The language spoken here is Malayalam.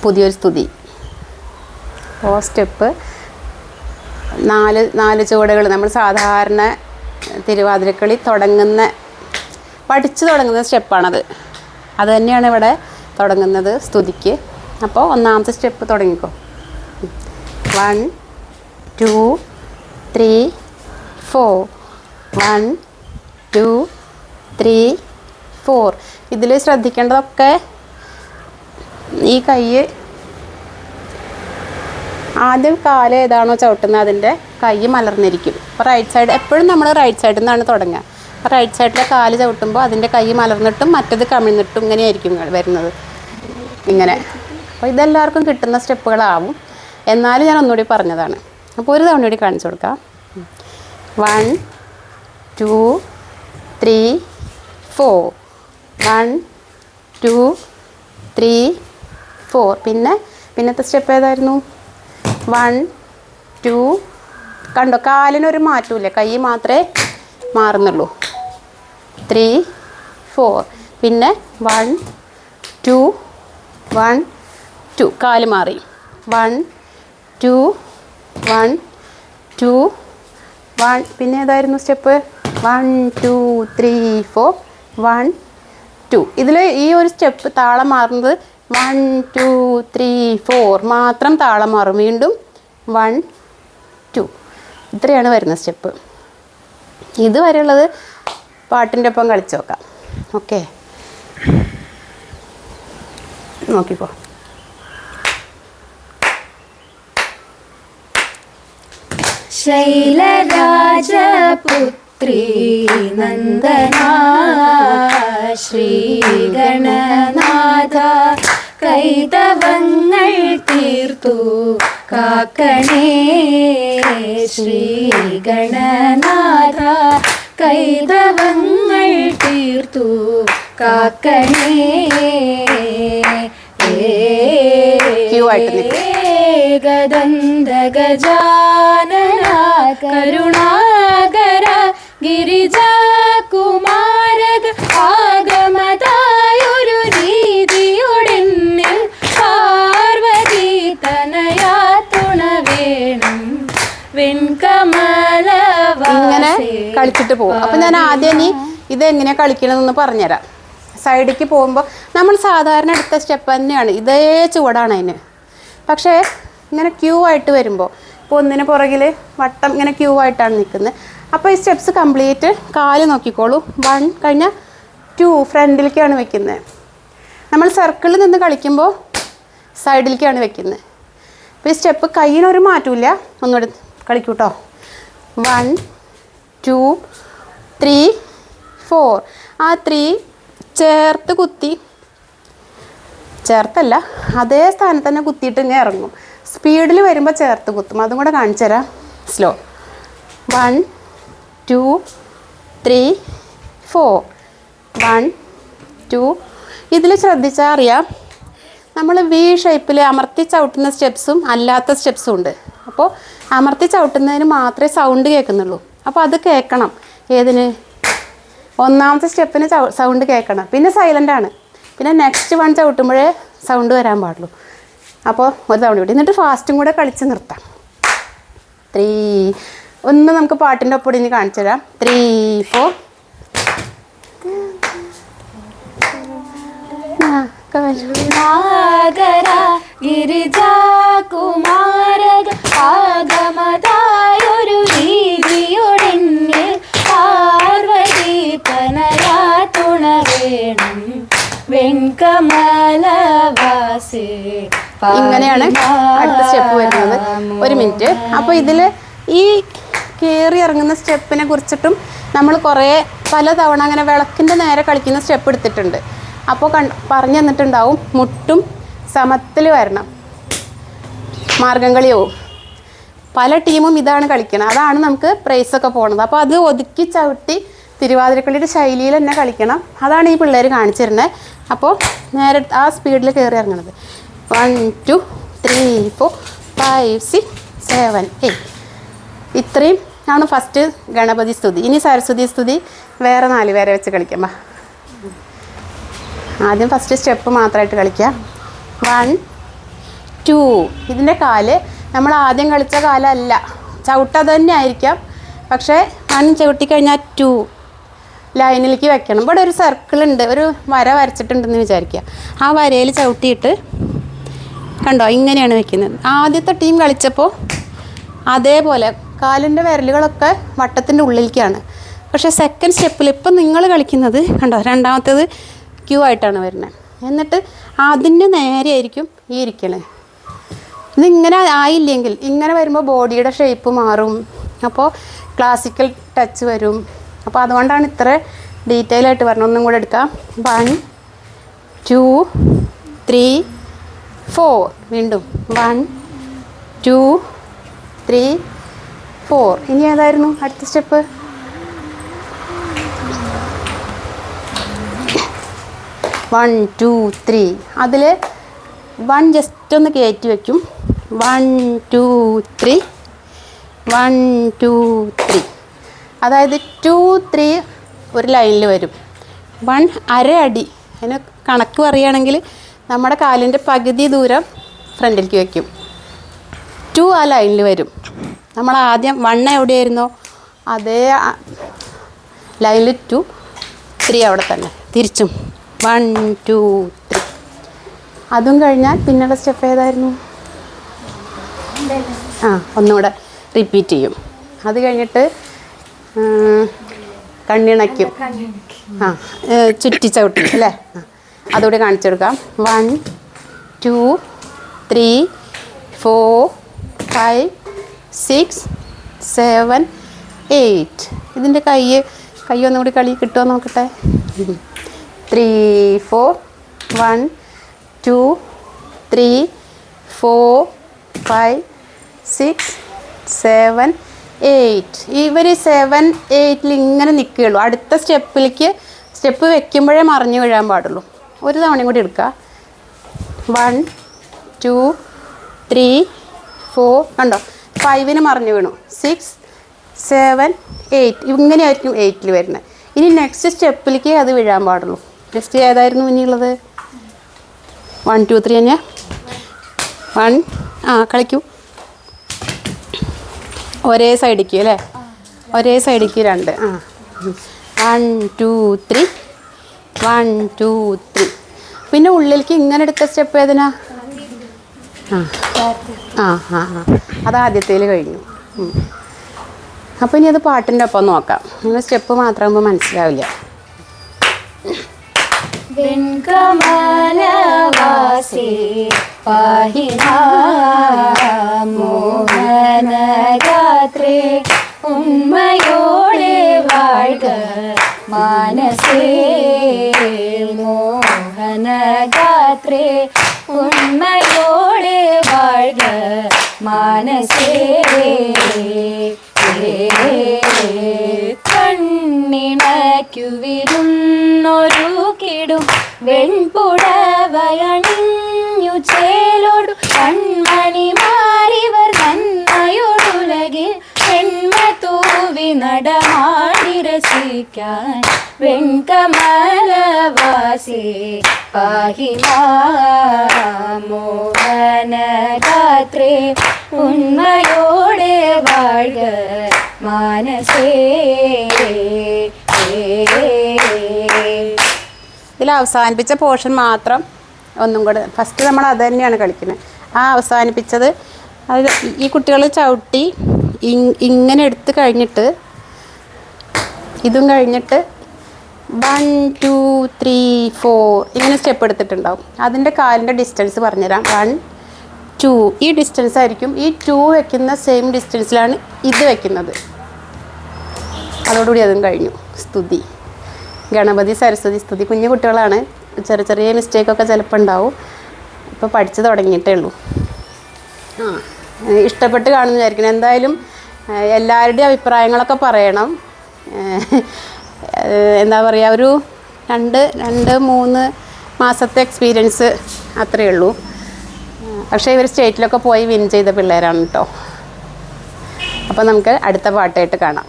പുതിയൊരു സ്തുതി. അപ്പോൾ സ്റ്റെപ്പ് 4 ചുവടുകൾ നമ്മൾ സാധാരണ തിരുവാതിരക്കളി പഠിച്ചു തുടങ്ങുന്ന സ്റ്റെപ്പാണത്. അത് തന്നെയാണ് ഇവിടെ തുടങ്ങുന്നത് സ്തുതിക്ക്. അപ്പോൾ ഒന്നാമത്തെ സ്റ്റെപ്പ് തുടങ്ങിക്കോ. 1 2 3 4 1 2 3 4. ഇതിൽ ശ്രദ്ധിക്കേണ്ടതൊക്കെ ഈ കൈ ആദ്യം കാല് ഏതാണോ ചവിട്ടുന്നത് അതിൻ്റെ കൈ മലർന്നിരിക്കും. അപ്പോൾ റൈറ്റ് സൈഡ് എപ്പോഴും നമ്മൾ റൈറ്റ് സൈഡിൽ നിന്നാണ് തുടങ്ങുക. അപ്പോൾ റൈറ്റ് സൈഡിലെ കാല് ചവിട്ടുമ്പോൾ അതിൻ്റെ കൈ മലർന്നിട്ടും മറ്റത് കമിഴ്ന്നിട്ടും ഇങ്ങനെയായിരിക്കും വരുന്നത്, ഇങ്ങനെ. അപ്പോൾ ഇതെല്ലാവർക്കും കിട്ടുന്ന സ്റ്റെപ്പുകളാവും. എന്നാലും ഞാൻ ഒന്നുകൂടി പറഞ്ഞതാണ്. അപ്പോൾ ഒരു തവണ കൂടി കാണിച്ചു കൊടുക്കാം. 1 2 3 4 1 2 3 4. പിന്നത്തെ സ്റ്റെപ്പ് ഏതായിരുന്നു? 1 2. കണ്ടോ, കാലിനൊരു മാറ്റമില്ല, കൈ മാത്രമേ മാറുന്നുള്ളൂ. 3 4. പിന്നെ 1 2 1 2. കാല് മാറി. 1 2 1 2 1. പിന്നെ ഏതായിരുന്നു സ്റ്റെപ്പ്? 1 2 3 4 1 2. ഇതിൽ ഈ ഒരു സ്റ്റെപ്പ് താളം മാറുന്നത് 1 2 3 4 മാത്രം താളം മാറും. വീണ്ടും 1 2. ഇത്രയാണ് വരുന്ന സ്റ്റെപ്പ്. ഇതുവരെയുള്ളത് പാട്ടിൻ്റെ ഒപ്പം കളിച്ച് നോക്കാം. ഓക്കെ, നോക്കിക്കോ. ശൈലരാജപുത്രീ നന്ദനാ ശ്രീഗണനാഥ കൈതവങ്ങൾ തീർത്തു കാക്കണേ. ശ്രീഗണനാഥ കൈതവങ്ങൾ തീർത്തു കാക്കണേ. ഗദന്ത ഗജാനന കരുണാകര ഗിരിജാകുമാരക ആഗമതായൊരു രീതിയൊടെന്നിൽ പാർവതി തനയാ തുണ വേണം വെൺകമലവാസേ. ഇങ്ങനെ കളിച്ചിട്ട് പോകും. അപ്പം ഞാൻ ആദ്യം ഇതെങ്ങനെയാണ് കളിക്കണമെന്ന് പറഞ്ഞുതരാം. സൈഡിലേക്ക് പോകുമ്പോൾ നമ്മൾ സാധാരണ എടുത്ത സ്റ്റെപ്പ് തന്നെയാണ്, ഇതേ ചുവടാണ് അതിന്. പക്ഷേ ഇങ്ങനെ ക്യൂ ആയിട്ട് വരുമ്പോൾ ഇപ്പോൾ ഒന്നിന് പുറകിൽ വട്ടം ഇങ്ങനെ ക്യൂ ആയിട്ടാണ് നിൽക്കുന്നത്. അപ്പോൾ ഈ സ്റ്റെപ്സ് കംപ്ലീറ്റ് കാല് നോക്കിക്കോളൂ. 1 കഴിഞ്ഞാൽ 2 ഫ്രണ്ടിലേക്കാണ് വെക്കുന്നത്. നമ്മൾ സർക്കിളിൽ നിന്ന് കളിക്കുമ്പോൾ സൈഡിലേക്കാണ് വെക്കുന്നത്. അപ്പോൾ ഈ സ്റ്റെപ്പ് കയ്യിനൊരു മാറ്റമില്ല. ഒന്നുകൂടി കളിക്കൂട്ടോ. 1 2 3 4. ആ 3 ചേർത്ത് കുത്തി, ചേർത്തല്ല അതേ സ്ഥാനത്ത് തന്നെ കുത്തിയിട്ട് ഇങ്ങനെ ഇറങ്ങും. സ്പീഡിൽ വരുമ്പോൾ ചേർത്ത് കുത്തും. അതും കൂടെ കാണിച്ചു തരാം. സ്ലോ. 1 2 3 4 1 2. ഇതിൽ ശ്രദ്ധിച്ചാൽ അറിയാം, നമ്മൾ വി ഷേപ്പിൽ അമർത്തി ചവിട്ടുന്ന സ്റ്റെപ്സും അല്ലാത്ത സ്റ്റെപ്സും ഉണ്ട്. അപ്പോൾ അമർത്തി ചവിട്ടുന്നതിന് മാത്രമേ സൗണ്ട് കേൾക്കുന്നുള്ളൂ. അപ്പോൾ അത് കേൾക്കണം. ഏതിന്? ഒന്നാമത്തെ സ്റ്റെപ്പിന് സൗണ്ട് കേൾക്കണം. പിന്നെ സൈലൻ്റാണ്. പിന്നെ നെക്സ്റ്റ് 1 ചവിട്ടുമ്പോഴേ സൗണ്ട് വരാൻ പാടുള്ളൂ. അപ്പോൾ ഒരു തവണ കൂടി, എന്നിട്ട് ഫാസ്റ്റും കൂടെ കളിച്ച് നിർത്താം. 3. ഒന്ന് നമുക്ക് പാട്ടിൻ്റെ ഒപ്പം ഇനി കാണിച്ചു തരാം. 3 4. കരുണാകര ഗിരിജാകുമാരക ആഗമതായൊരു രീതിയൊടെന്നിൽ പാർവതി തനയാ തുണ വേണം വെൺകമലവാസേ. ഇങ്ങനെയാണ് അടുത്ത സ്റ്റെപ്പ് വരുന്നത്. ഒരു മിനിറ്റ്. അപ്പോൾ ഇതിൽ ഈ കയറി ഇറങ്ങുന്ന സ്റ്റെപ്പിനെ കുറിച്ചിട്ടും നമ്മൾ പല തവണ അങ്ങനെ വിളക്കിൻ്റെ നേരെ കളിക്കുന്ന സ്റ്റെപ്പ് എടുത്തിട്ടുണ്ട്. അപ്പോൾ പറഞ്ഞു തന്നിട്ടുണ്ടാവും, മുട്ടും സമത്തിൽ വരണം, മാർഗം കളിയാവും. പല ടീമും ഇതാണ് കളിക്കണം. അതാണ് നമുക്ക് പ്രൈസൊക്കെ പോണത്. അപ്പോൾ അത് ഒതുക്കി ചവിട്ടി തിരുവാതിരക്കളിയുടെ ശൈലിയിൽ തന്നെ കളിക്കണം. അതാണ് ഈ പിള്ളേർ കാണിച്ചു തരുന്നത്. അപ്പോൾ നേരെ ആ സ്പീഡിൽ കയറി ഇറങ്ങണത്. 1 2 3 4 5 6 7 8. ഇത്രയും ആണ് ഫസ്റ്റ് ഗണപതി സ്തുതി. ഇനി സരസ്വതി സ്തുതി വേറെ 4 പേരെ വെച്ച് കളിക്കാം. ആദ്യം ഫസ്റ്റ് സ്റ്റെപ്പ് മാത്രമായിട്ട് കളിക്കാം. 1 2. ഇതിൻ്റെ കാല് നമ്മൾ ആദ്യം കളിച്ച കാലല്ല, ചവിട്ടത് തന്നെ ആയിരിക്കാം, പക്ഷേ 1 ചവിട്ടിക്കഴിഞ്ഞാൽ 2 ലൈനിലേക്ക് വെക്കണം. ഇവിടെ ഒരു സർക്കിൾ ഉണ്ട്, ഒരു വര വരച്ചിട്ടുണ്ടെന്ന് വിചാരിക്കുക. ആ വരയിൽ ചവിട്ടിയിട്ട് കണ്ടോ ഇങ്ങനെയാണ് വെക്കുന്നത്. ആദ്യത്തെ ടീം കളിച്ചപ്പോൾ അതേപോലെ കാലിൻ്റെ വിരലുകളൊക്കെ വട്ടത്തിൻ്റെ ഉള്ളിലേക്കാണ്. പക്ഷേ സെക്കൻഡ് സ്റ്റെപ്പിൽ ഇപ്പം നിങ്ങൾ കളിക്കുന്നത് കണ്ടോ, രണ്ടാമത്തേത് ക്യൂ ആയിട്ടാണ് വരുന്നത്. എന്നിട്ട് അതിന് നേരെ ആയിരിക്കും ഈ ഇരിക്കണേ. ഇതിങ്ങനെ ആയില്ലെങ്കിൽ ഇങ്ങനെ വരുമ്പോൾ ബോഡിയുടെ ഷേപ്പ് മാറും, അപ്പോൾ ക്ലാസിക്കൽ ടച്ച് വരും. അപ്പോൾ അതുകൊണ്ടാണ് ഇത്ര ഡീറ്റെയിൽ ആയിട്ട് പറഞ്ഞത്. ഒന്നും കൂടെ എടുക്കാം. 1 2 3 4. വീണ്ടും 1 2 3 4. ഇനി ഏതായിരുന്നു അടുത്ത സ്റ്റെപ്പ്? 1 2 3. അതിൽ 1 ജസ്റ്റ് ഒന്ന് കയറ്റി വയ്ക്കും. 1 2 3 1 2 3. അതായത് 2 3 ഒരു ലൈനിൽ വരും. 1 അര അടി, അതിന് കണക്ക് പറയുകയാണെങ്കിൽ നമ്മുടെ കാലിൻ്റെ പകുതി ദൂരം ഫ്രണ്ടിലേക്ക് വയ്ക്കും. 2 ആ ലൈനിൽ വരും. നമ്മൾ ആദ്യം 1 എവിടെയായിരുന്നോ അതേ ലൈനിൽ 2 3 അവിടെ തന്നെ തിരിച്ചും 1 2 3. അതും കഴിഞ്ഞാൽ പിന്നെയുള്ള സ്റ്റെപ്പ് ഏതായിരുന്നു? ഒന്നുകൂടെ റിപ്പീറ്റ് ചെയ്യും. അത് കഴിഞ്ഞിട്ട് കണ്ണിണയ്ക്കും. ചുറ്റിച്ചവിട്ടി അല്ലേ? അതുകൂടി കാണിച്ചെടുക്കാം. 1 2 3 4 5 6 7 8. ഇതിൻ്റെ കൈ ഒന്നുകൂടി കളി കിട്ടുമോ നോക്കട്ടെ. 3 4 1 2 3 4 5 6 7 8. ഇവർ 7 8 ഇങ്ങനെ നിൽക്കുകയുള്ളൂ. അടുത്ത സ്റ്റെപ്പ് വെക്കുമ്പോഴേ മറിഞ്ഞു വീഴാൻ പാടുള്ളൂ. ഒരു തവണയും കൂടി എടുക്കുക. 1 2 3 4. കണ്ടോ 5ന് മറിഞ്ഞു വീണു. 6 7 8. ഇങ്ങനെയായിരിക്കും 8ൽ വരുന്നത്. ഇനി നെക്സ്റ്റ് സ്റ്റെപ്പിലേക്ക് അത് വീഴാൻ പാടുള്ളൂ. നെക്സ്റ്റ് ഏതായിരുന്നു ഇനിയുള്ളത്? 1 2 3 തന്നെ 1. കളിക്കൂ. ഒരേ സൈഡിലേക്ക് അല്ലേ? ഒരേ സൈഡിലേക്ക് 2. 1 2 3 1 2 3. പിന്നെ ഉള്ളിലേക്ക് ഇങ്ങനെ എടുത്ത സ്റ്റെപ്പ് ഏതിനാ? അത് ആദ്യത്തേൽ കഴിഞ്ഞു. അപ്പോൾ ഇനി അത് പാട്ടിൻ്റെ ഒപ്പം നോക്കാം. നിങ്ങൾ സ്റ്റെപ്പ് മാത്രമാകുമ്പോൾ മനസ്സിലാവില്ല. വെൺകമലവാസി പാഹി മോഹനഗാത്രേ ഉണ്മയോടെ വാഴ്ക മാനസേ മോഹനഗാത്രേ ഉണ്മയോടെ വാഴ്ക മാനസേ കണ്ണിണയ്ക്കുവിരുന്നൊരു കിടും വെൺപുടവയണിഞ്ഞു ചേലോടു കൺമണിമാരിവർ നന്മയൊടുലകിൽ പെൺമ തൂവി നടമാടി രസിക്കാൻ വെൺകമലവാസി പാഹി മോഹനഗാത്രേ ഉണ്മയോടെ വാഴ്ക മാനസേ. ഇതിൽ അവസാനിപ്പിച്ച പോർഷൻ മാത്രം ഒന്നും കൂടെ. ഫസ്റ്റ് നമ്മൾ അത് തന്നെയാണ് കളിക്കുന്നത്. ആ അവസാനിപ്പിച്ചത് അത് ഈ കുട്ടികൾ ചവിട്ടി ഇങ്ങനെ എടുത്ത് കഴിഞ്ഞിട്ട് ഇതും കഴിഞ്ഞിട്ട് 1 2 3 4 ഇങ്ങനെ സ്റ്റെപ്പ് എടുത്തിട്ടുണ്ടാവും. അതിൻ്റെ കാലിൻ്റെ ഡിസ്റ്റൻസ് പറഞ്ഞുതരാം. 1 2 ഈ ഡിസ്റ്റൻസ് ആയിരിക്കും. ഈ 2 വെക്കുന്ന സെയിം ഡിസ്റ്റൻസിലാണ് ഇത് വെക്കുന്നത്. അതോടുകൂടി അതും കഴിഞ്ഞു. സ്തുതി, ഗണപതി, സരസ്വതി സ്തുതി. കുഞ്ഞു കുട്ടികളാണ്, ചെറിയ മിസ്റ്റേക്കൊക്കെ ചിലപ്പോൾ ഉണ്ടാവും. ഇപ്പോൾ പഠിച്ച് തുടങ്ങിയിട്ടേ ഉള്ളൂ. ഇഷ്ടപ്പെട്ട് കാണുമെന്ന് വിചാരിക്കണം. എന്തായാലും എല്ലാവരുടെയും അഭിപ്രായങ്ങളൊക്കെ പറയണം. എന്താ പറയുക, ഒരു 2-3 മാസത്തെ എക്സ്പീരിയൻസ് അത്രയേ ഉള്ളൂ. പക്ഷേ ഇവർ സ്റ്റേറ്റിലൊക്കെ പോയി വിൻ ചെയ്ത പിള്ളേരാണ് കേട്ടോ. അപ്പോൾ നമുക്ക് അടുത്ത പാട്ടായിട്ട് കാണാം.